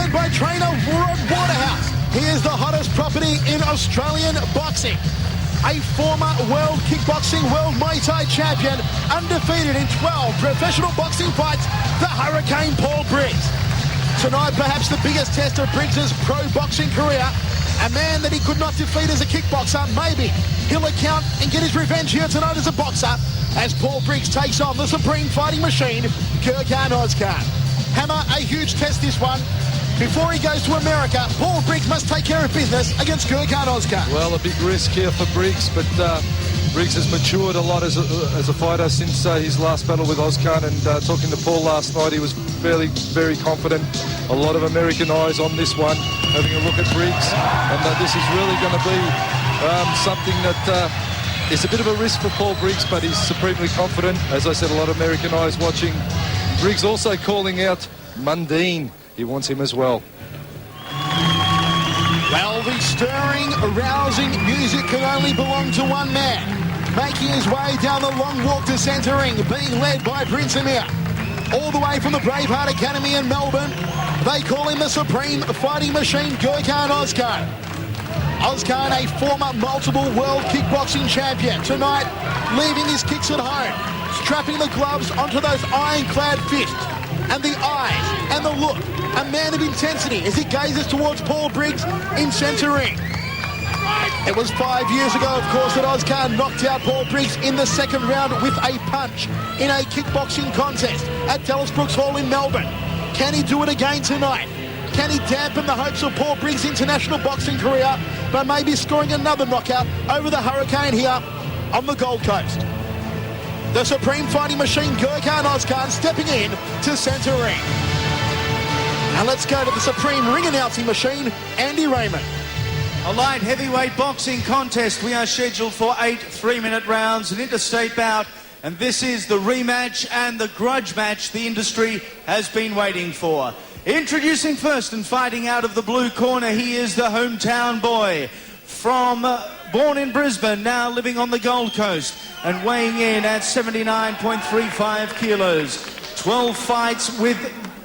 led by trainer Rod Waterhouse. He is the hottest property in Australian boxing. A former world kickboxing, world Muay Thai champion, undefeated in 12 professional boxing fights, the Hurricane Paul Briggs. Tonight, perhaps the biggest test of Briggs' pro boxing career. A man that he could not defeat as a kickboxer. Maybe he'll account and get his revenge here tonight as a boxer, as Paul Briggs takes on the supreme fighting machine, Gurkan Ozkan. Hammer, a huge test this one. Before he goes to America, Paul Briggs must take care of business against Gurkan Ozkan. Well, a big risk here for Briggs, but Briggs has matured a lot as a fighter since his last battle with Ozkan, and talking to Paul last night, he was very confident. A lot of American eyes on this one, having a look at Briggs, and this is really going to be something that is a bit of a risk for Paul Briggs, but he's supremely confident. As I said, a lot of American eyes watching. Briggs also calling out Mundine. He wants him as well. Well, the stirring, rousing music can only belong to one man. Making his way down the long walk to centering, being led by Prince Amir. All the way from the Braveheart Academy in Melbourne, they call him the supreme fighting machine, Gurkan Ozkan. Ozkan, a former multiple world kickboxing champion. Tonight, leaving his kicks at home, strapping the gloves onto those ironclad fists. And the eyes and the look, a man of intensity as he gazes towards Paul Briggs in centering. It was 5 years ago, of course, that Ozkan knocked out Paul Briggs in the second round with a punch in a kickboxing contest at Dallas Brooks Hall in Melbourne. Can he do it again tonight? Can he dampen the hopes of Paul Briggs' international boxing career by maybe scoring another knockout over the Hurricane here on the Gold Coast? The supreme fighting machine, Gurkan Ozkan, stepping in to centering. And let's go to the supreme ring announcing machine, Andy Raymond. A light heavyweight boxing contest. We are scheduled for 8 3-minute rounds, an interstate bout, and this is the rematch and the grudge match the industry has been waiting for. Introducing first and fighting out of the blue corner, he is the hometown boy from born in Brisbane, now living on the Gold Coast, and weighing in at 79.35 kilos. 12 fights with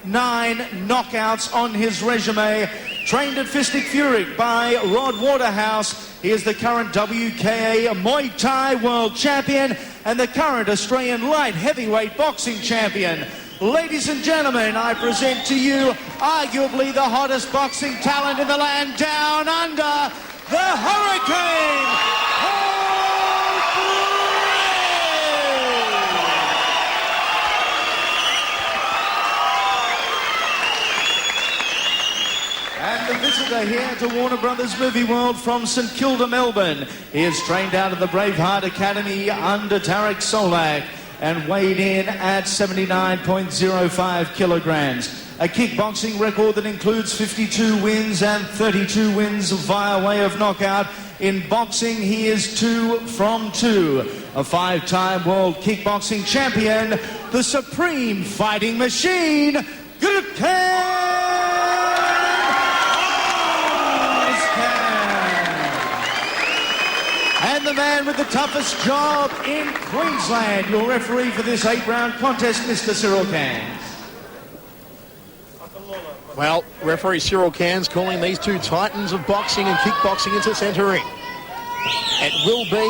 9 knockouts on his resume. Trained at Fistic Fury by Rod Waterhouse. He is the current WKA Muay Thai world champion and the current Australian light heavyweight boxing champion. Ladies and gentlemen, I present to you arguably the hottest boxing talent in the land down under, the Hurricane, and the visitor here to Warner Brothers Movie World from St Kilda, Melbourne. He is trained out of the Braveheart Academy under Tarek Solak and weighed in at 79.05 kilograms. A kickboxing record that includes 52 wins and 32 wins via way of knockout. In boxing, he is 2 from 2. A 5-time world kickboxing champion, the supreme fighting machine, Gurkan Ozkan. And the man with the toughest job in Queensland, your referee for this 8-round contest, Mr. Cyril Cairns. Well, referee Cyril Cairns calling these two titans of boxing and kickboxing into centering. It will be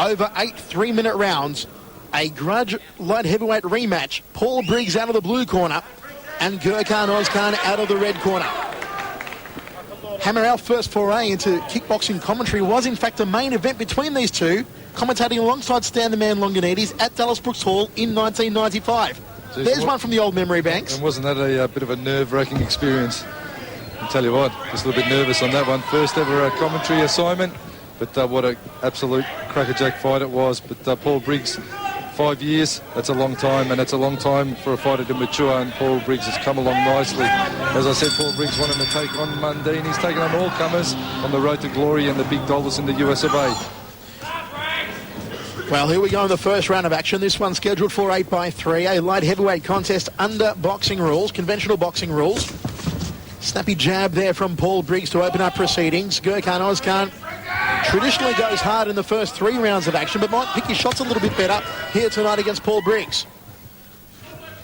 over 8 3-minute rounds. A grudge light heavyweight rematch. Paul Briggs out of the blue corner and Gurkan Ozkan out of the red corner. Hammer, our first foray into kickboxing commentary was in fact a main event between these two, commentating alongside Stan the Man Longanides at Dallas Brooks Hall in 1995. Jeez, there's one from the old memory banks. And wasn't that a bit of a nerve-wracking experience? I'll tell you what, just a little bit nervous on that one. First ever commentary assignment, but what an absolute crackerjack fight it was. But Paul Briggs, 5 years, that's a long time, and it's a long time for a fighter to mature, and Paul Briggs has come along nicely. As I said, Paul Briggs wanted to take on Mundine. He's taken on all comers on the road to glory and the big dollars in the US of A. Well, here we go in the first round of action. This one's scheduled for 8 by 3, a light heavyweight contest under boxing rules, conventional boxing rules. Snappy jab there from Paul Briggs to open up proceedings. Gurkan Ozkan traditionally goes hard in the first 3 rounds of action, but might pick his shots a little bit better here tonight against Paul Briggs.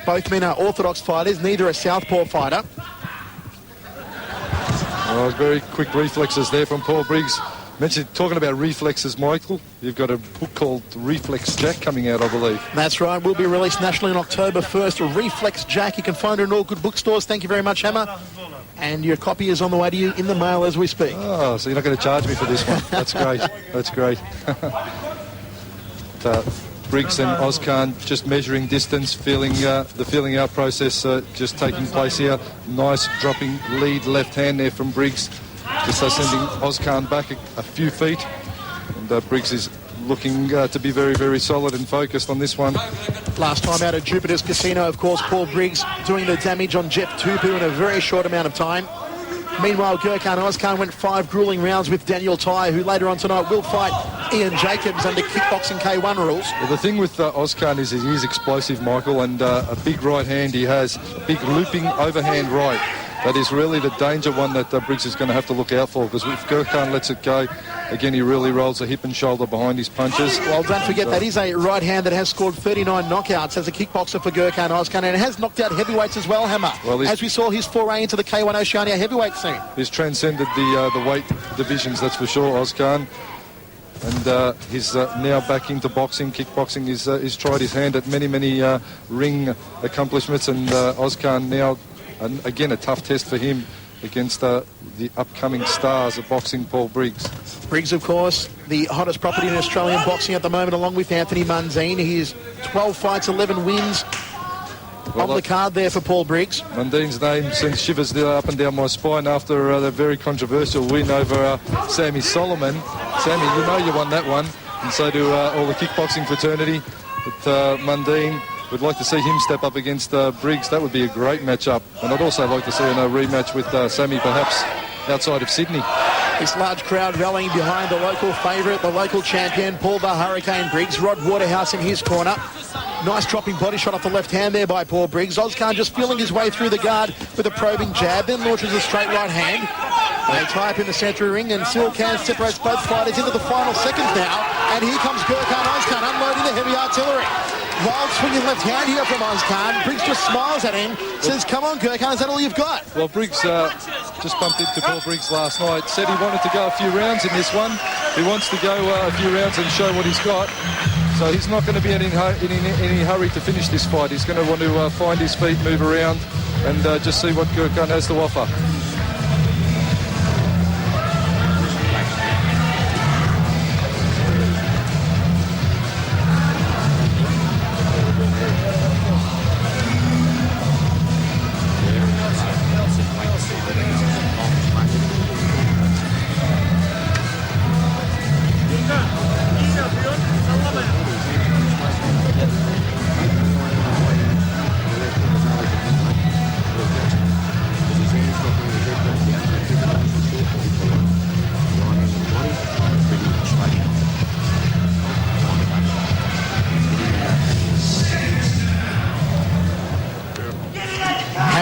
Both men are orthodox fighters, neither a southpaw fighter. Well, very quick reflexes there from Paul Briggs. Talking about reflexes, Michael, you've got a book called Reflex Jack coming out, I believe. That's right. Will be released nationally on October 1st. Reflex Jack. You can find it in all good bookstores. Thank you very much, Hammer. And your copy is on the way to you in the mail as we speak. Oh, so you're not going to charge me for this one. That's great. That's great. Briggs and Ozkan just measuring distance, the feeling out process just taking place here. Nice dropping lead left hand there from Briggs. Just sending Ozkan back a few feet. And Briggs is looking to be very, very solid and focused on this one. Last time out at Jupiter's Casino, of course, Paul Briggs doing the damage on Jeff Tupu in a very short amount of time. Meanwhile, Gurkan Ozkan went 5 grueling rounds with Daniel Tai, who later on tonight will fight Ian Jacobs under kickboxing K1 rules. Well, the thing with Ozkan is he is explosive, Michael, and a big right hand he has, a big looping overhand right. That is really the danger one that Briggs is going to have to look out for, because if Gurkan lets it go, again, he really rolls the hip and shoulder behind his punches. Well, don't forget that is a right hand that has scored 39 knockouts as a kickboxer for Gurkan Ozkan, and it has knocked out heavyweights as well, Hammer. Well, as we saw his foray into the K1 Oceania heavyweight scene. He's transcended the weight divisions, that's for sure, Ozkan. And he's now back into boxing, kickboxing. He's tried his hand at many ring accomplishments, and Ozkan now, again, a tough test for him against the upcoming stars of boxing, Paul Briggs. Briggs, of course, the hottest property in Australian boxing at the moment, along with Anthony Mundine. He is 12 fights, 11 wins on the card there for Paul Briggs. Mundine's name sends shivers up and down my spine after the very controversial win over Sammy Solomon. Sammy, you know you won that one, and so do all the kickboxing fraternity. But Mundine, we'd like to see him step up against Briggs. That would be a great matchup. And I'd also like to see a rematch with Sammy, perhaps outside of Sydney. This large crowd rallying behind the local favourite, the local champion, Paul the Hurricane Briggs. Rod Waterhouse in his corner. Nice dropping body shot off the left hand there by Paul Briggs. Ozkan just feeling his way through the guard with a probing jab, then launches a straight right hand. They tie up in the centre ring, and Cyril Cairns separates both fighters into the final seconds now. And here comes Gurkan Ozkan unloading the heavy artillery. Wild swinging left hand here from Ozkan. Briggs just smiles at him, says, come on, Gurkan, is that all you've got? Well, Briggs just bumped into Paul Briggs last night. Said he wanted to go a few rounds in this one. He wants to go a few rounds and show what he's got. So he's not going to be in any hurry to finish this fight. He's going to want to find his feet, move around, and just see what Gurkan has to offer.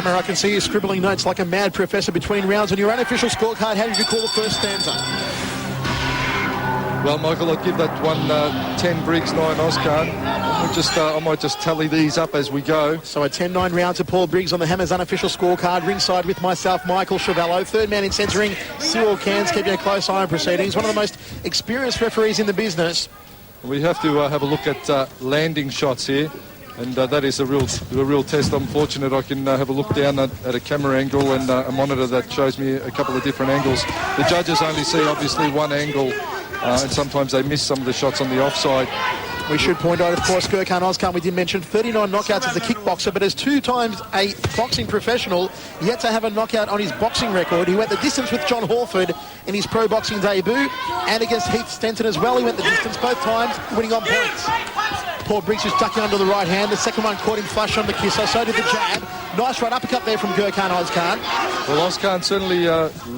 I can see you scribbling notes like a mad professor between rounds. On your unofficial scorecard, how did you call the first stanza? Well, Michael, I'd give that one 10 Briggs, 9 Ozkan. I might just tally these up as we go. So a 10-9 round to Paul Briggs on the Hammer's unofficial scorecard. Ringside with myself, Michael Chavallo. Third man in centering, Cyril Cairns, keeping a close eye on proceedings. One of the most experienced referees in the business. We have to have a look at landing shots here. And that is a real test. I'm fortunate I can have a look down at a camera angle and a monitor that shows me a couple of different angles. The judges only see, obviously, one angle, and sometimes they miss some of the shots on the offside. We should point out, of course, Gurkan Ozkan, we did mention 39 knockouts as a kickboxer, but as 2 times a boxing professional, yet to have a knockout on his boxing record. He went the distance with John Hawford in his pro boxing debut, and against Heath Stenton as well. He went the distance both times, winning on points. Paul Briggs is ducking under the right hand. The second one caught him flush on the kisser, so did the jab. Nice right uppercut there from Gurkan Ozkan. Well, Ozkan certainly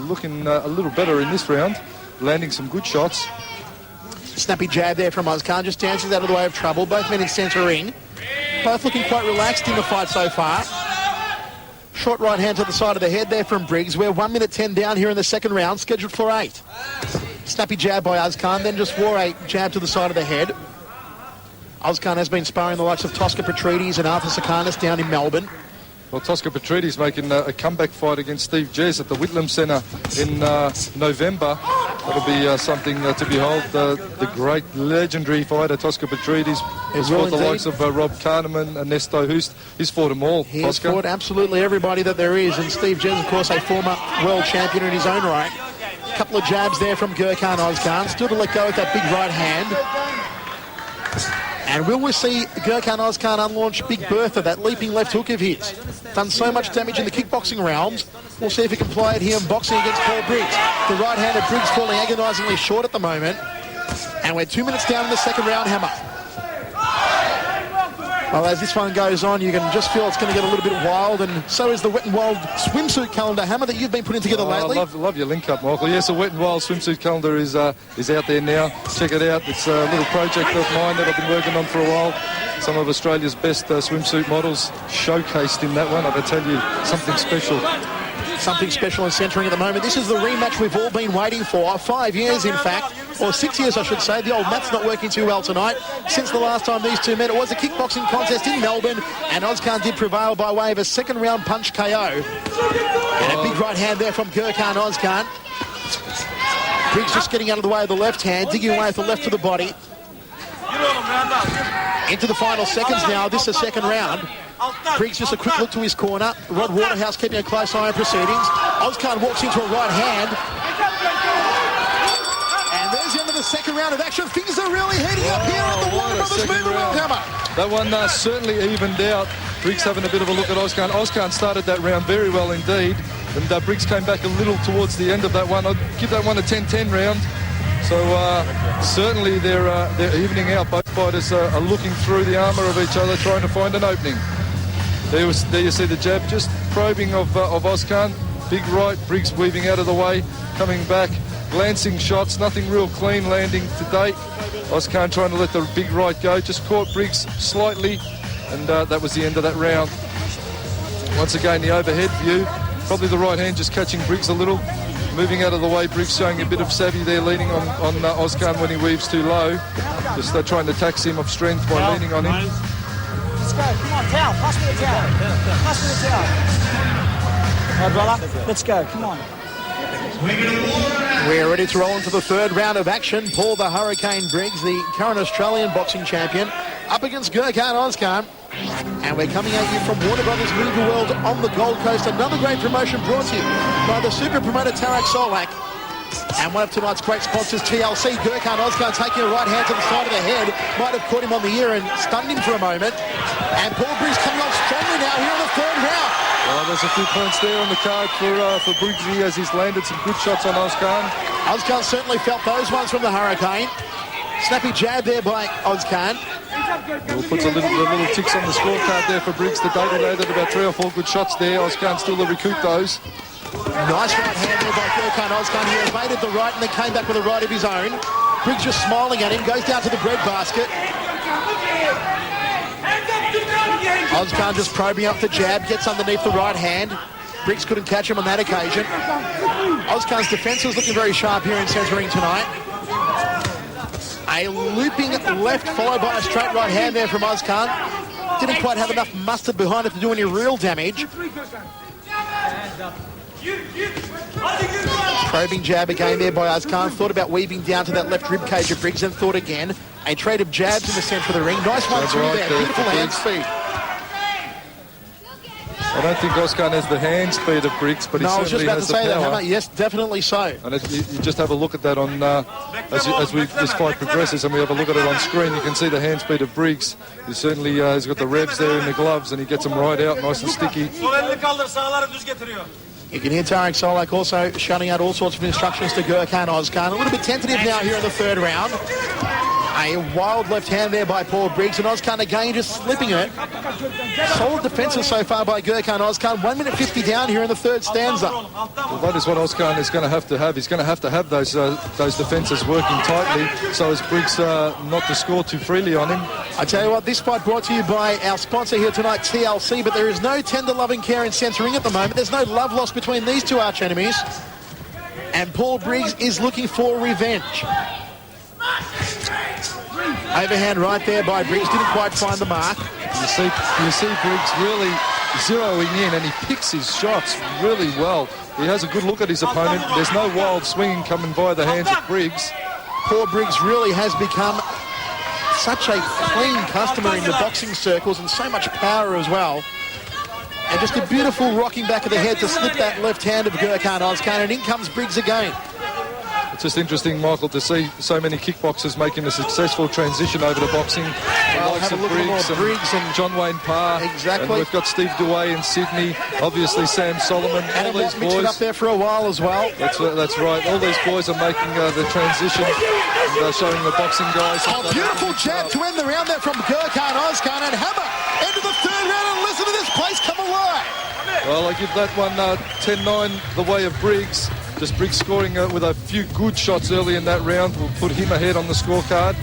looking a little better in this round, landing some good shots. Snappy jab there from Ozkan, just dances out of the way of trouble. Both men in centre ring. Both looking quite relaxed in the fight so far. Short right hand to the side of the head there from Briggs. We're 1 minute 10 down here in the second round, scheduled for 8. Snappy jab by Ozkan, then just wore a jab to the side of the head. Ozkan has been sparring the likes of Tosca Petrides and Arthur Sakanis down in Melbourne. Well, Tosca Petrides making a comeback fight against Steve Jez at the Whitlam Centre in November. That'll be something to behold. The great legendary fighter Tosca Petrides has fought the likes of Rob Kahneman, Ernesto Hust. He's fought them all. He has fought absolutely everybody that there is, and Steve Jez, of course, a former world champion in his own right. A couple of jabs there from Gurkan Ozkan, still to let go with that big right hand. And will we see Gurkan Ozkan unlaunch Big Bertha, that leaping left hook of his? Done so much damage in the kickboxing realms. We'll see if he can apply it here in boxing against Paul Briggs. The right hand of Briggs falling agonisingly short at the moment. And we're 2 minutes down in the second round, Hammer. Well, as this one goes on, you can just feel it's going to get a little bit wild, and so is the Wet and Wild swimsuit calendar, Hammer, that you've been putting together lately. I love your link up, Michael. Yes, the Wet and Wild swimsuit calendar is out there now. Check it out. It's a little project of mine that I've been working on for a while. Some of Australia's best swimsuit models showcased in that one. I tell you, something special. Something special and centering at the moment. This is the rematch we've all been waiting for. 5 years, in fact, or 6 years, I should say. The old math's not working too well tonight. Since the last time these two met, it was a kickboxing contest in Melbourne, and Ozkan did prevail by way of a second round punch KO. And a big right hand there from Gurkan Ozkan. Briggs just getting out of the way of the left hand, digging away with the left to the body. Into the final seconds now. This is the second round. Briggs just a quick look to his corner. Rod Waterhouse keeping a close eye on proceedings. Ozkan walks into a right hand. And there's the end of the second round of action. Things are really heating up here at the Warner Brothers Movie World, Hammer. That one certainly evened out. Briggs having a bit of a look at Ozkan. Ozkan started that round very well indeed. And Briggs came back a little towards the end of that one. I'd give that one a 10-10 round. So certainly they're evening out. Both fighters are looking through the armour of each other, trying to find an opening. There you see the jab, just probing of Ozkan. Big right, Briggs weaving out of the way, coming back, glancing shots, nothing real clean landing to date. Ozkan trying to let the big right go, just caught Briggs slightly, and that was the end of that round. Once again, the overhead view, probably the right hand just catching Briggs a little. Moving out of the way, Briggs showing a bit of savvy there, leaning on Ozkan when he weaves too low. Just trying to tax him of strength by leaning on him. Let's go, come on, towel, pass me the towel. Pass me the towel. All right, brother, let's go, come on. We're ready to roll into the third round of action. Paul the Hurricane Briggs, the current Australian boxing champion, up against Gurkan Ozkan. And we're coming at you from Warner Brothers Movie World on the Gold Coast. Another great promotion brought to you by the super promoter Tarak Solak. And one of tonight's great sponsors, TLC. Gurkan Ozkan taking a right hand to the side of the head. Might have caught him on the ear and stunned him for a moment. And Paul Briggs coming on strongly now here in the third round. Well, there's a few points there on the card for Briggsy as he's landed some good shots on Ozkan. Ozkan certainly felt those ones from the Hurricane. Snappy jab there by Ozkan. Well, puts the little ticks on the scorecard there for Briggs today. He landed about 3 or 4 good shots there. Ozkan still to recoup those. Nice right hand there by Gurkan Ozkan. He evaded the right and then came back with a right of his own. Briggs just smiling at him, goes down to the bread basket. Ozkan just probing up the jab, gets underneath the right hand. Briggs couldn't catch him on that occasion. Ozkan's defence is looking very sharp here in centering tonight. A looping left followed by a straight right hand there from Ozkan. Didn't quite have enough mustard behind it to do any real damage. Probing jab again there by Ozkan. Thought about weaving down to that left rib cage of Briggs and thought again. A trade of jabs in the centre of the ring. Nice one through there. Beautiful hand speed. I don't think Ozkan has the hand speed of Briggs, but he certainly has the power. That, Hammer. Yes, definitely so. And you just have a look at that on as this fight progresses, and we have a look at it on screen. You can see the hand speed of Briggs. He certainly has got the revs there in the gloves, and he gets them right out, nice and sticky. You can hear Tarak Solak also shouting out all sorts of instructions to Gurkan Ozkan. A little bit tentative now here in the third round. A wild left hand there by Paul Briggs, and Ozkan again just slipping it. Solid defences so far by Gurkan Ozkan. 1 minute 50 down here in the third stanza. Well, that is what Ozkan is going to have to have. He's going to have those defences working tightly so as Briggs not to score too freely on him. I tell you what, this fight brought to you by our sponsor here tonight, TLC, but there is no tender loving care in centering at the moment. There's no love lost between these two arch enemies. And Paul Briggs is looking for revenge. Overhand right there by Briggs, didn't quite find the mark. You see Briggs really zeroing in, and he picks his shots really well. He has a good look at his opponent. There's no wild swinging coming via the hands of Briggs. Paul Briggs really has become such a clean customer in the boxing circles, and so much power as well. And just a beautiful rocking back of the head to slip that left hand of Gurkan Ozkan, and in comes Briggs again. It's just interesting, Michael, to see so many kickboxers making a successful transition over to boxing. Well, have a look at Briggs and John Wayne Parr. Exactly. And we've got Steve Dewey in Sydney. Obviously, Sam Solomon. And all these mixed it boys. up there for a while as well. That's right. All these boys are making the transition and showing the boxing guys. Oh, beautiful jab to end the round there from Gurkan Ozkan, and hammer into the third round, and listen to this place come alive. Well, I give that one 10-9 the way of Briggs. Just Briggs scoring with a few good shots early in that round will put him ahead on the scorecard.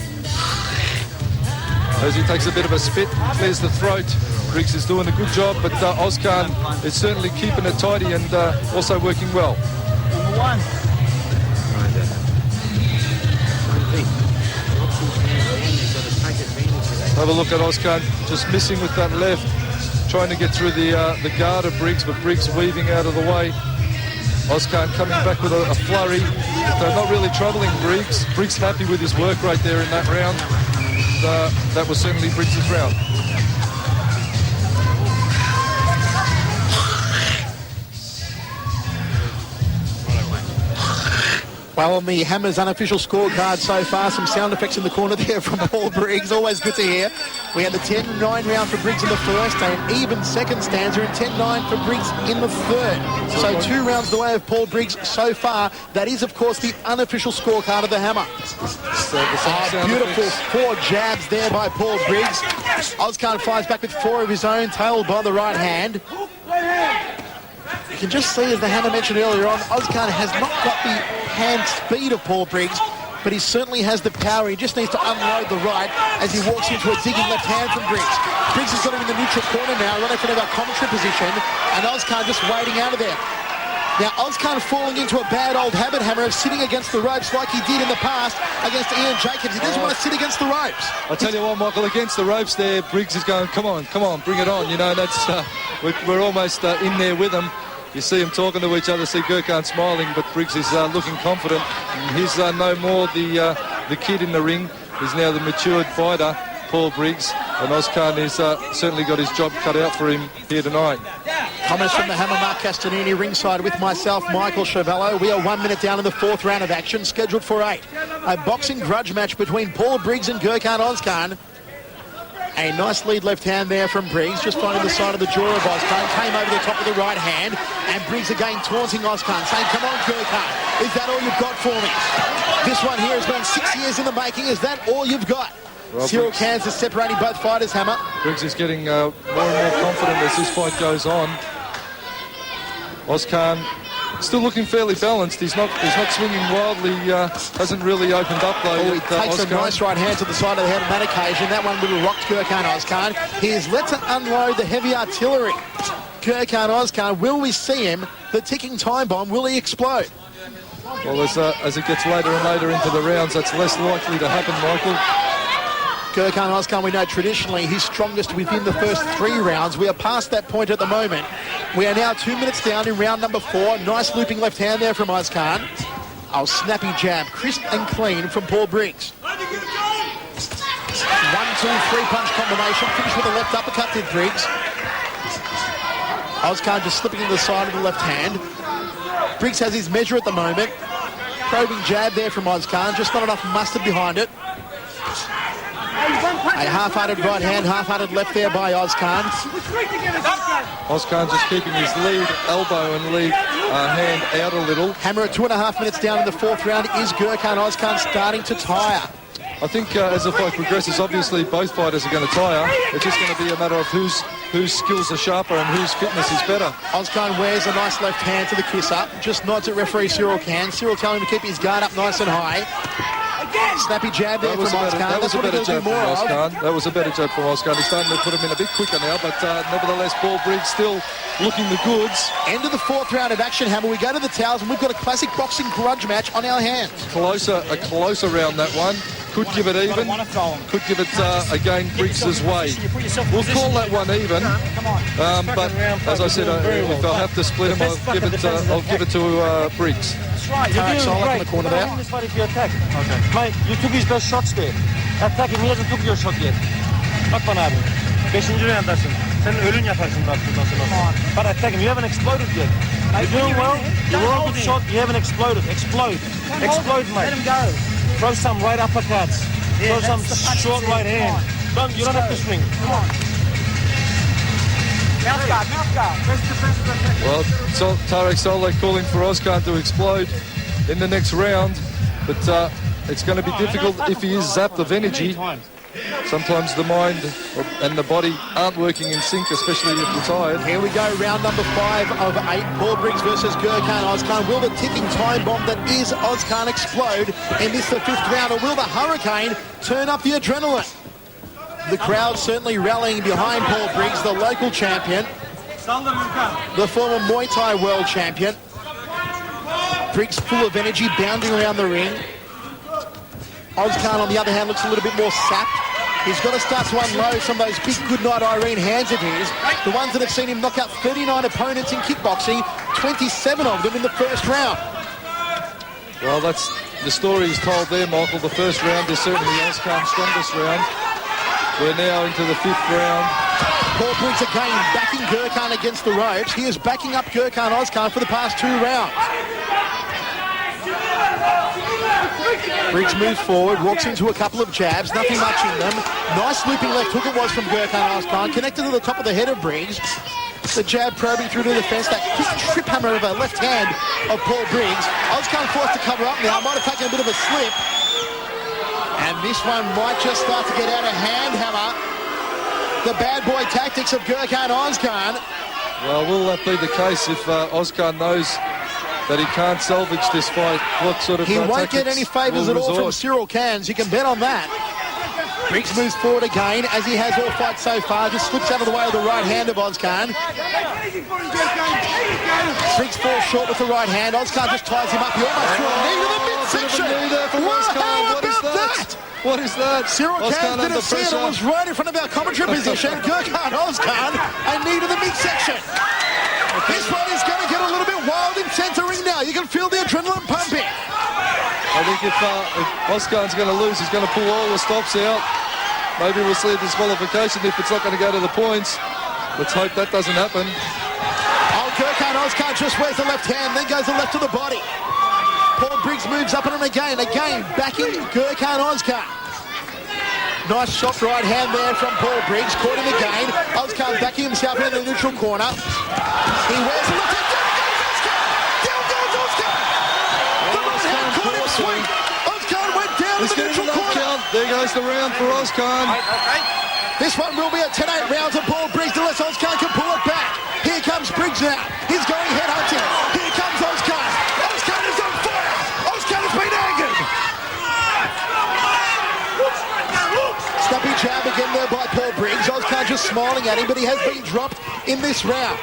As he takes a bit of a spit, clears the throat. Briggs is doing a good job, but Ozkan is certainly keeping it tidy and also working well. Number one. Have a look at Ozkan, just missing with that left, trying to get through the guard of Briggs, but Briggs weaving out of the way. Ozkan coming back with a flurry, so not really troubling Briggs. Briggs happy with his work right there in that round. That was certainly Briggs' round. Well, on the Hammers unofficial scorecard so far, some sound effects in the corner there from Paul Briggs. Always good to hear. We had the 10-9 round for Briggs in the first, and even second stanza, and 10-9 for Briggs in the third. So 2 rounds the way of Paul Briggs so far. That is, of course, the unofficial scorecard of the Hammer. Beautiful 4 jabs there by Paul Briggs. Ozkan fires back with 4 of his own, tailed by the right hand. You can just see, as the Hammer mentioned earlier on, Ozkan has not got the hand speed of Paul Briggs, but he certainly has the power. He just needs to unload the right as he walks into a digging left hand from Briggs. Briggs has got him in the neutral corner now, right in front of our commentary position, and Ozkan just waiting out of there. Now, Ozkan falling into a bad old habit, Hammer, of sitting against the ropes like he did in the past against Ian Jacobs. He doesn't want to sit against the ropes. I'll tell you what, Michael, against the ropes there, Briggs is going, come on, bring it on. You know, that's we're almost in there with him. You see them talking to each other, see Gurkan smiling, but Briggs is looking confident. He's no more the kid in the ring. He's now the matured fighter, Paul Briggs, and Ozkan has certainly got his job cut out for him here tonight. Comments from the Hammer, Mark Castanini, ringside with myself, Michael Chavello. We are 1 minute down in the 4th round of action, scheduled for 8. A boxing grudge match between Paul Briggs and Gurkan Ozkan. A nice lead left hand there from Briggs, just finding the side of the jaw of Ozkan. Came over the top of the right hand, and Briggs again taunting Ozkan, saying, come on, Gurkan, is that all you've got for me? This one here has been 6 years in the making. Is that all you've got? Well, Cyril Cairns is separating both fighters, Hammer. Briggs is getting more and more confident as this fight goes on. Ozkan still looking fairly balanced. He's not swinging wildly. Hasn't really opened up though. Oh, he takes a nice right hand to the side of the head on that occasion. That one would have rocked Gurkan Ozkan. He is let to unload the heavy artillery. Gurkan Ozkan, will we see him? The ticking time bomb, will he explode? Well, as it gets later and later into the rounds, that's less likely to happen, Michael. Gurkan Ozkan, we know traditionally he's strongest within the first 3 rounds. We are past that point at the moment. We are now 2 minutes down in round number 4. Nice looping left hand there from Ozkan. Oh, snappy jab, crisp and clean from Paul Briggs. 1, 2, 3 punch combination. Finished with a left uppercut did Briggs. Ozkan just slipping into the side of the left hand. Briggs has his measure at the moment. Probing jab there from Ozkan. Just not enough mustard behind it. A half-hearted right hand, half-hearted left there by Ozkan. Ozkan just keeping his lead elbow and lead hand out a little. Hammer at 2.5 minutes down in the 4th round. Is Gurkan Ozkan starting to tire? I think as the fight progresses, obviously both fighters are going to tire. It's just going to be a matter of whose skills are sharper and whose fitness is better. Ozkan wears a nice left hand to the kiss-up. Just nods at referee Cyril Cairns. Cyril telling him to keep his guard up nice and high. Snappy jab there from Ozkan. That was a better jab from Ozkan. That was a better jab from Ozkan. He's starting to put him in a bit quicker now, but nevertheless, Paul Briggs still looking the goods. End of the 4th round of action, Hammer. We go to the towels, and we've got a classic boxing grudge match on our hands. A closer round, that one. could give it even, could give it again Briggs' way. We'll call that one even, but as I said, if I'll have to split him, I'll give it to Briggs. That's right. You're doing great. in the corner there. This fight if you attack. Okay. Mate, you took his best shots there. Attack him. He hasn't took your shot yet. Bak bana abi. 5. rounddasın. Sen ölün yaparsın bundan sonra. But attack him. You haven't exploded yet. You're doing well. You're on good shot. You haven't exploded. Explode. Explode, mate. Let him go. Throw some right uppercuts. Throw some short right hand. You don't have to swing. Come on. Mouth guard, mouth guard. Well, Tarek Solek calling for Ozkan to explode in the next round, but it's going to be difficult if he is zapped of energy. Sometimes the mind and the body aren't working in sync, especially if you're tired. Here we go, round number 5 of 8. Paul Briggs versus Gurkan Ozkan. Will the ticking time bomb that is Ozkan explode in this, the 5th round, or will the Hurricane turn up the adrenaline? The crowd certainly rallying behind Paul Briggs, the local champion, the former Muay Thai world champion. Briggs full of energy, bounding around the ring. Ozkan, on the other hand, looks a little bit more sapped. He's got to start to unload some of those big Goodnight Irene hands of his, the ones that have seen him knock out 39 opponents in kickboxing, 27 of them in the first round. Well, that's the story is told there, Michael. The first round is certainly Ozkan's strongest round. We're now into the 5th round. Paul Briggs again backing Gurkan against the ropes. He is backing up Gurkan Ozkan for the past 2 rounds. Briggs moves forward, walks into a couple of jabs, nothing much in them. Nice looping left hook it was from Gurkan Ozkan, connected to the top of the head of Briggs. The jab probing through to the fence, that quick trip hammer of the left hand of Paul Briggs. Ozkan forced to cover up now, might have taken a bit of a slip. And this one might just start to get out of hand, Hammer. The bad boy tactics of Gurkan Ozkan. Well, will that be the case if Ozkan knows that he can't salvage this fight? What sort of he won't get any favours at all from Cyril Cairns. You can bet on that. Briggs moves forward again, as he has all fights so far. Just slips out of the way of the right hand of Ozkan. Briggs falls short with the right hand. Ozkan just ties him up. He almost threw a knee to the midsection. How about that? What is that? Cyril Cairns didn't see it. It was right in front of our commentary position. Gurkan Ozkan, a knee to the midsection. This one is going to get a little bit wild in centre ring now. You can feel the adrenaline pumping. I think if Ozkan's going to lose, he's going to pull all the stops out. Maybe we'll see a disqualification if it's not going to go to the points. Let's hope that doesn't happen. Oh, Gurkan Ozkan just wears the left hand, then goes the left to the body. Paul Briggs moves up on him again backing Gurkan Ozkan. Nice soft right hand there from Paul Briggs, caught him again. Ozkan backing himself in the neutral corner. He wears the left hand, down goes Ozkan! The right hand caught him sweet. Ozkan went down to the neutral corner. There goes the round for Ozkan. This one will be a 10-8 round to Paul Briggs unless Ozkan can pull it back. Here comes Briggs now. He's going head hunting. Here comes Ozkan. Ozkan is on fire. Ozkan has been angered. Snappy jab again there by Paul Briggs. Ozkan just smiling at him, but he has been dropped in this round.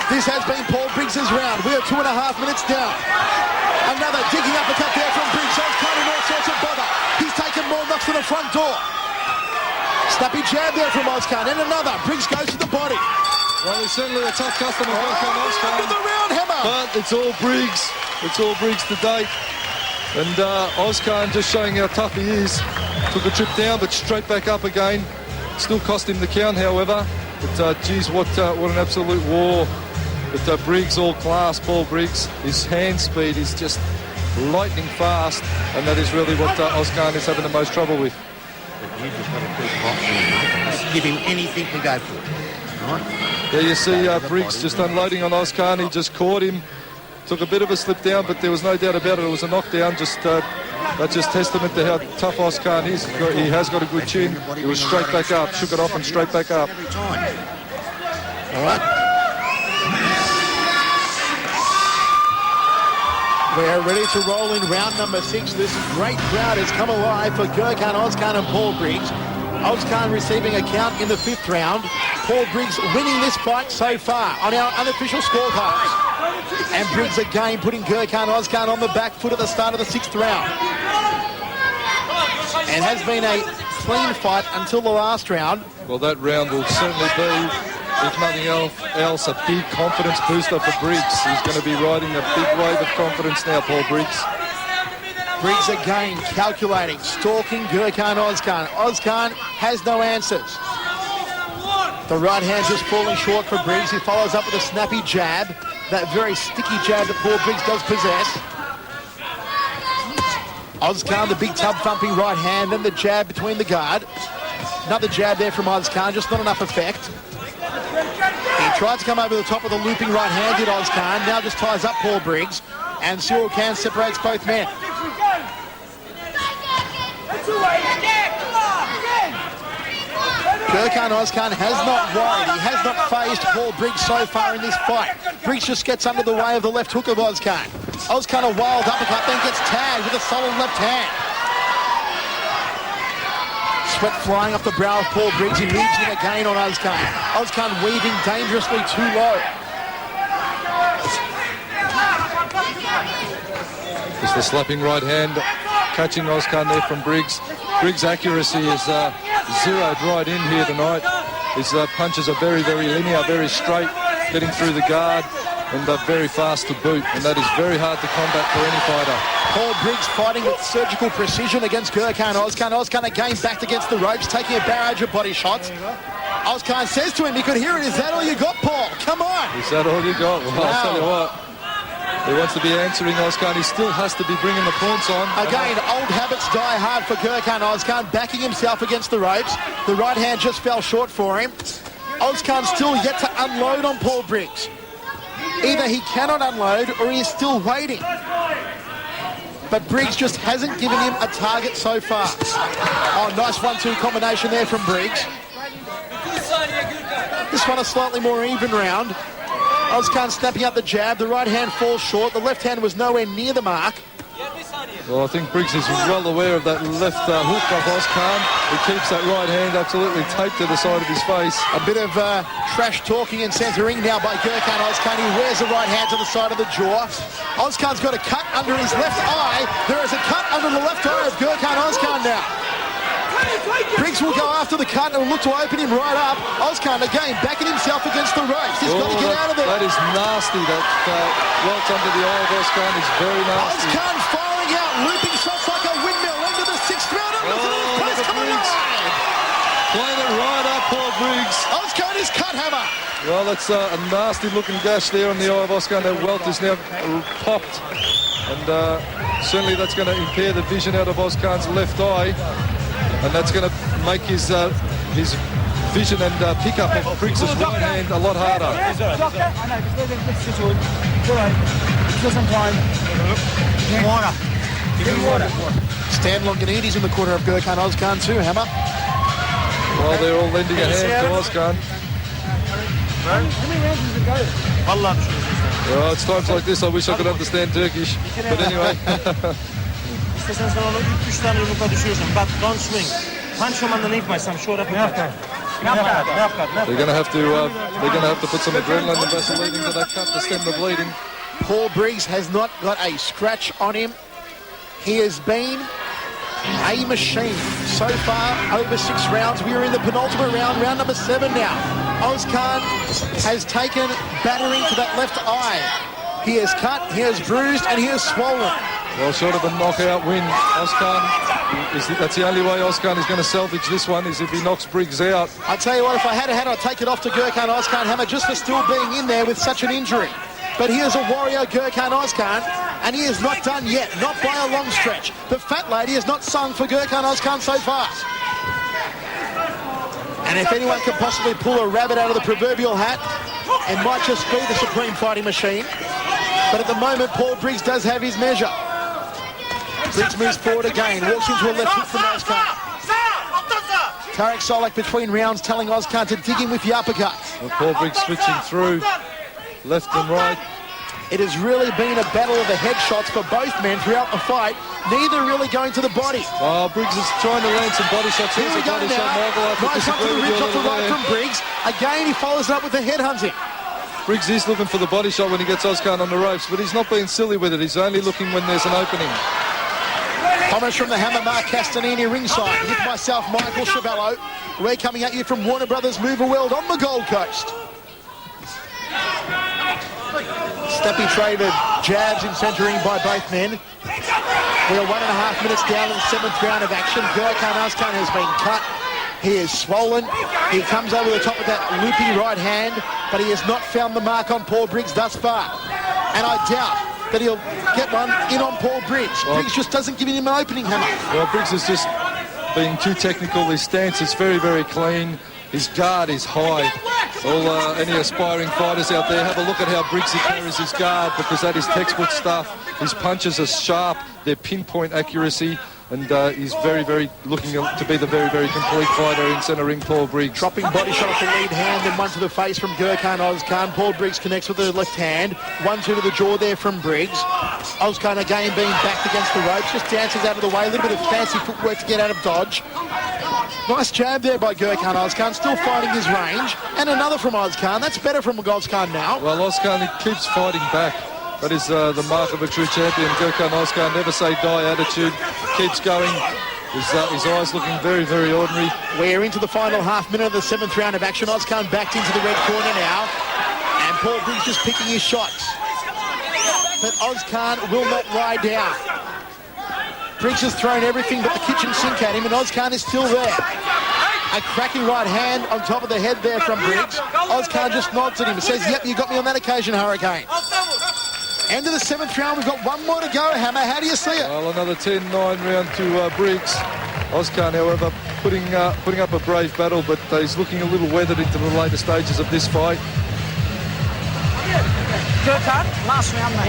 This has been Paul Briggs' round. We are 2.5 minutes down. Another digging uppercut there from Briggs. Ozkan in all sorts of bother. He's taken more knocks than the front door. Snappy jab there from Ozkan, and another. Briggs goes to the body. Well, he's certainly a tough customer, Gurkan Ozkan. End of the round, Hammer. But it's all Briggs. It's all Briggs to date. And Ozkan just showing how tough he is. Took a trip down, but straight back up again. Still cost him the count, however. But, geez, what an absolute war. But Briggs, all class, Paul Briggs. His hand speed is just lightning fast. And that is really what Ozkan is having the most trouble with. You just got to keep boxing. Give him anything to go for. Right? There you see Briggs just unloading on Ozkan. He just caught him. Took a bit of a slip down, but there was no doubt about it. It was a knockdown. That's just testament to how tough Ozkan is. He has got a good chin. He was straight back up. Shook it off and straight back up. Every time. All right. We're ready to roll in round number 6. This great crowd has come alive for Gurkan Ozkan and Paul Briggs. Ozkan receiving a count in the 5th round. Paul Briggs winning this fight so far on our unofficial scorecards. And Briggs again putting Gurkan Ozkan on the back foot at the start of the 6th round. It has been a clean fight until the last round. Well, that round will certainly be, if nothing else, a big confidence booster for Briggs. He's going to be riding a big wave of confidence now, Paul Briggs. Briggs again calculating, stalking Gurkan Ozkan. Ozkan has no answers. The right hand just falling short for Briggs. He follows up with a snappy jab. That very sticky jab that Paul Briggs does possess. Ozkan, the big tub thumping right hand, then the jab between the guard. Another jab there from Ozkan, just not enough effect. He tried to come over the top with a looping right hand, did Ozkan. Now just ties up Paul Briggs. And Cyril Can separates both men. Gurkan Ozkan has not worried. He has not phased Paul Briggs so far in this fight. Briggs just gets under the way of the left hook of Ozkan. Ozkan a wild uppercut, then gets tagged with a solid left hand. Sweat flying off the brow of Paul Briggs. He moves in again on Ozkan. Ozkan weaving dangerously too low. Just the slapping right hand, catching Ozkan there from Briggs. Briggs' accuracy is zeroed right in here tonight. His punches are very, very linear, very straight, getting through the guard, and very fast to boot. And that is very hard to combat for any fighter. Paul Briggs fighting with surgical precision against Gurkan Ozkan. Ozkan again backed against the ropes, taking a barrage of body shots. Ozkan says to him, you could hear it, is that all you got, Paul? Come on. Is that all you got? Well, I'll tell you what. He wants to be answering Ozkan. He still has to be bringing the points on. Again, old habits die hard for Gurkan Ozkan, backing himself against the ropes. The right hand just fell short for him. Ozkan still yet to unload on Paul Briggs. Either he cannot unload or he is still waiting. But Briggs just hasn't given him a target so far. Oh, nice 1-2 combination there from Briggs. This one a slightly more even round. Ozkan snapping up the jab. The right hand falls short. The left hand was nowhere near the mark. Well, I think Briggs is well aware of that left hook of Ozkan. He keeps that right hand absolutely taped to the side of his face. A bit of trash talking in centre ring now by Gurkan Ozkan. He wears the right hand to the side of the jaw. Ozkan's got a cut under his left eye. There is a cut under the left eye of Gurkan Ozkan now. Briggs will go after the cut and look to open him right up. Ozkan again backing himself against the ropes. He's got to get out of there. That is nasty. That right under the eye of Ozkan is very nasty. Ozkan firing out, looping shots like a windmill into the sixth round. Look at Briggs. Playing it right up, Paul Briggs. Ozkan is cut hammer. Well, that's a nasty looking gash there on the eye of Ozkan. That welt is now popped. And certainly that's going to impair the vision out of Ozkan's left eye. And that's going to make his vision and pickup of Briggs' right hand a lot harder. Stan Longanides in the corner of Gurkan Ozkan too, Hammer. Well, they're all lending a hand to Ozkan. Well, it's times like this I wish I could understand Turkish. But anyway. İstersen sen onu 3 tane yumrukla düşürürsün. But don't swing. Punch him underneath my some short uppercut. They're going to have to put some adrenaline and Vaseline into that cut to stem the bleeding. Paul Briggs has not got a scratch on him. He has been a machine so far over 6 rounds. We are in the penultimate round, round number 7 now. Ozkan has taken battering to that left eye. He has cut, he has bruised, and he has swollen. Well, short of a knockout win, that's the only way Ozkan is going to salvage this one, is if he knocks Briggs out. I tell you what, if I had a hand, I'd take it off to Gurkan Ozkan, Hammer, just for still being in there with such an injury. But he is a warrior, Gurkan Ozkan, and he is not done yet, not by a long stretch. The fat lady has not sung for Gurkan Ozkan so far. And if anyone can possibly pull a rabbit out of the proverbial hat, it might just be the Supreme Fighting Machine. But at the moment, Paul Briggs does have his measure. Briggs moves forward again, walks into a left hook from Ozkan. Tarek Solak between rounds telling Ozkan to dig in with the uppercuts. Well, Paul Briggs switching through left and right. It has really been a battle of the headshots for both men throughout the fight, neither really going to the body. Oh, Briggs is trying to land some body shots. Here we go now. Nice up to the ribs off the right from Briggs. Again, he follows it up with the head hunting. Briggs is looking for the body shot when he gets Ozkan on the ropes, but he's not being silly with it. He's only looking when there's an opening. Comments from the Hammer, Mark Castanini ringside. With myself, Michael Chavello. We're coming at you from Warner Brothers Move World on the Gold Coast. Steppy traded jabs in centering by both men. We are 1.5 minutes down in the 7th round of action. Gurkan Ozkan has been cut. He is swollen. He comes over the top with that loopy right hand, but he has not found the mark on Paul Briggs thus far. And I doubt that he'll get one in on Paul Briggs. Briggs just doesn't give him an opening, Hammer. Well, Briggs is just being too technical. His stance is very, very clean. His guard is high. All any aspiring fighters out there, have a look at how Briggs carries his guard, because that is textbook stuff. His punches are sharp. They're pinpoint accuracy. And he's very, very looking to be the very, very complete fighter in centre ring, Paul Briggs. Dropping body shot off the lead hand and one to the face from Gurkan Ozkan. Paul Briggs connects with the left hand. 1-2 to the jaw there from Briggs. Ozkan again being backed against the ropes. Just dances out of the way. A little bit of fancy footwork to get out of dodge. Nice jab there by Gurkan Ozkan. Still finding his range. And another from Ozkan. That's better from Ozkan now. Well, Ozkan, he keeps fighting back. That is the mark of a true champion. Gurkan Ozkan, never say die attitude. Keeps going. His eyes looking very, very ordinary. We're into the final half minute of the 7th round of action. Ozkan backed into the red corner now. And Paul Briggs just picking his shots. But Ozkan will not lie down. Briggs has thrown everything but the kitchen sink at him, and Ozkan is still there. A cracking right hand on top of the head there from Briggs. Ozkan just nods at him and says, yep, you got me on that occasion, Hurricane. End of the 7th round, we've got one more to go, Hammer. How do you see it? Well, another 10-9 round to Briggs. Ozkan, however, putting up a brave battle, but he's looking a little weathered into the later stages of this fight. Gurkan, last round, mate.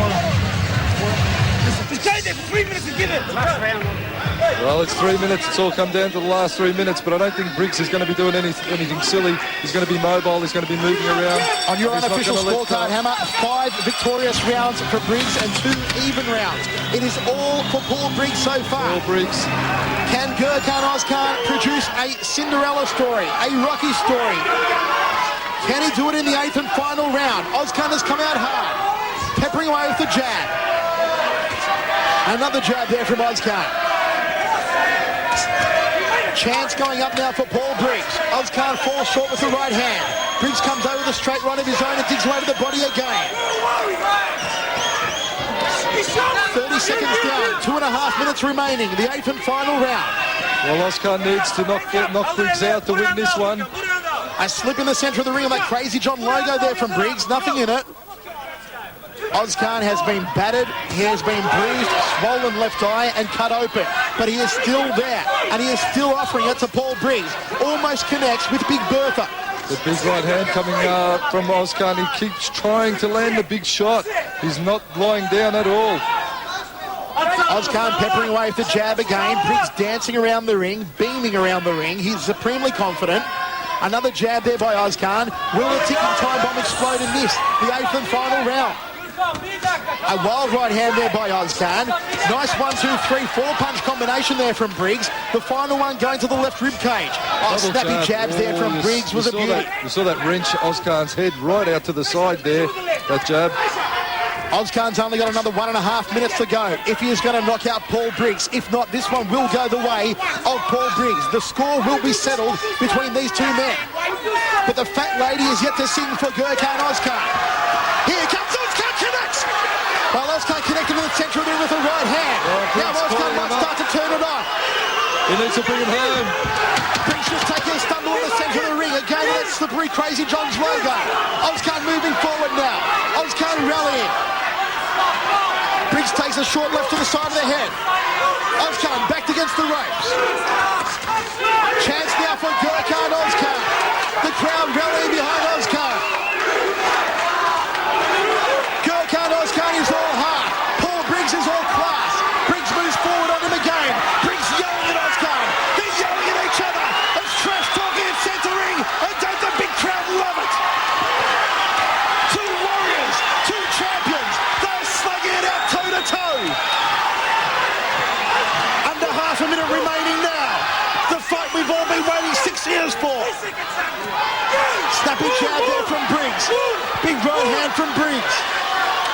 Just stay there for 3 minutes and give it. Last round. Well, it's 3 minutes. It's all come down to the last 3 minutes, but I don't think Briggs is going to be doing anything silly. He's going to be mobile. He's going to be moving around. On your unofficial scorecard, Hammer, 5 victorious rounds for Briggs and 2 even rounds. It is all for Paul Briggs so far. Paul Briggs. Can Gurkan Ozkan produce a Cinderella story, a Rocky story? Can he do it in the 8th and final round? Ozkan has come out hard, peppering away with the jab. Another jab there from Ozkan. Chance going up now for Paul Briggs. Ozkan falls short with the right hand. Briggs comes over with a straight right of his own and digs away to the body again. 30 seconds down, 2.5 minutes remaining, the 8th and final round. Well, Ozkan needs to knock Briggs out to win this one. A slip in the centre of the ring on that Crazy John logo there from Briggs, nothing in it. Ozkan has been battered, he has been bruised, swollen left eye and cut open. But he is still there, and he is still offering it to Paul Briggs. Almost connects with Big Bertha. The big right hand coming from Ozkan. He keeps trying to land the big shot. He's not lying down at all. Ozkan peppering away with the jab again. Briggs dancing around the ring, beaming around the ring. He's supremely confident. Another jab there by Ozkan. Will the ticking time bomb explode in this, the 8th and final round? A wild right hand there by Ozkan. Nice 1, 2, 3, 4 punch combination there from Briggs. The final one going to the left rib cage. Oh, snappy jabs there from Briggs was a beauty. You saw that wrench Ozkan's head right out to the side there, that jab. Ozkan's only got another 1.5 minutes to go if he is going to knock out Paul Briggs. If not, this one will go the way of Paul Briggs. The score will be settled between these two men. But the fat lady is yet to sing for Gurkan Ozkan. Here comes Ozkan, connects! Well, Ozkan connected to the centre of the ring with the right hand. Now Ozkan might start to turn it on. He needs to bring it home. Briggs just taking a stumble in the centre of the ring. Again, that slippery Crazy John's logo. Ozkan moving forward now. Ozkan rallying. Briggs takes a short left to the side of the head. Ozkan backed against the ropes. Chance now for Gurkan Ozkan. The crowd rallying behind Ozkan. Gurkan Ozkan is all heart. Paul Briggs is all class. Briggs moves forward on him again. Briggs yelling at Ozkan. They're yelling at each other. It's trash talking in centre ring. And don't the big crowd love it? Two warriors, two champions. They're slugging it out toe to toe. Under half a minute remaining now. The fight we've all been waiting 6 years for. Snappy jab there from Briggs. Big right hand from Briggs.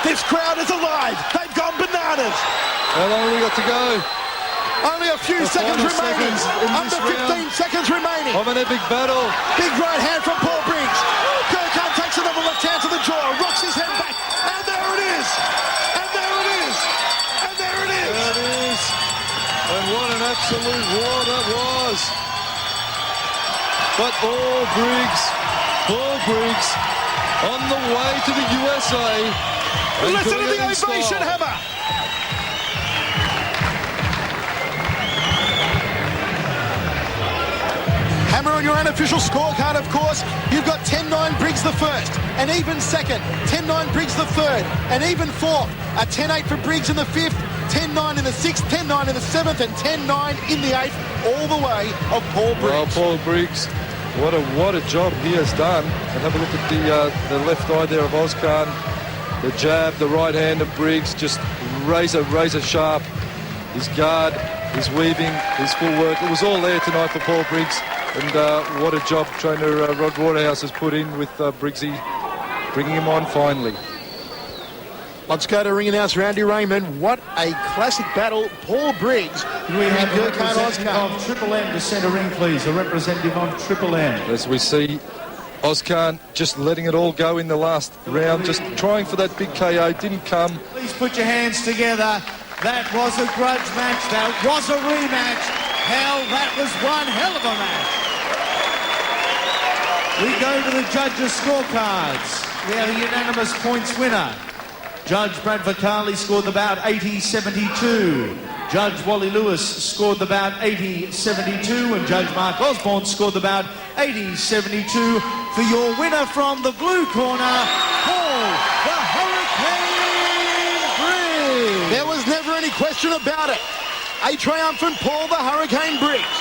This crowd is alive. They've gone bananas. How long have we got to go? Only a few seconds final remaining. seconds in Under this 15 round. seconds remaining. Of an epic battle. Big right hand from Paul Briggs. Gurkan takes another left hand to the jaw, rocks his head back, and there it is. And there it is. And there it is. There it is. And what an absolute war that was. But Paul Briggs, on the way to the USA. And Listen to doing the it in ovation style. hammer. Hammer on your unofficial scorecard, of course. You've got 10-9 Briggs the first, an even second. 10-9 Briggs the third, an even fourth. A 10-8 for Briggs in the fifth, 10-9 in the sixth, 10-9 in the seventh, and 10-9 in the eighth, all the way of Paul Briggs. Well, Paul Briggs, what a job he has done. And have a look at the left eye there of Ozkan. The jab, the right hand of Briggs, just razor sharp. His guard, his weaving, his footwork. It was all there tonight for Paul Briggs. And what a job trainer Rod Waterhouse has put in with Briggsy, bringing him on finally. Let's go to ring announcer Randy Raymond. What a classic battle. Paul Briggs We have a Gurkan representative Ozkan. of Triple M to centre ring, please. A representative of Triple M. As we see Ozkan just letting it all go in the last round, just trying for that big KO, didn't come. Please put your hands together. That was a grudge match. That was a rematch. Hell, that was one hell of a match. We go to the judges' scorecards. We have a unanimous points winner. Judge Brad Vicali scored the bout 80-72. Judge Wally Lewis scored the bout 80-72. And Judge Mark Osborne scored the bout 80-72. For your winner from the blue corner, Paul the Hurricane Briggs. There was never any question about it. A triumphant Paul the Hurricane Briggs.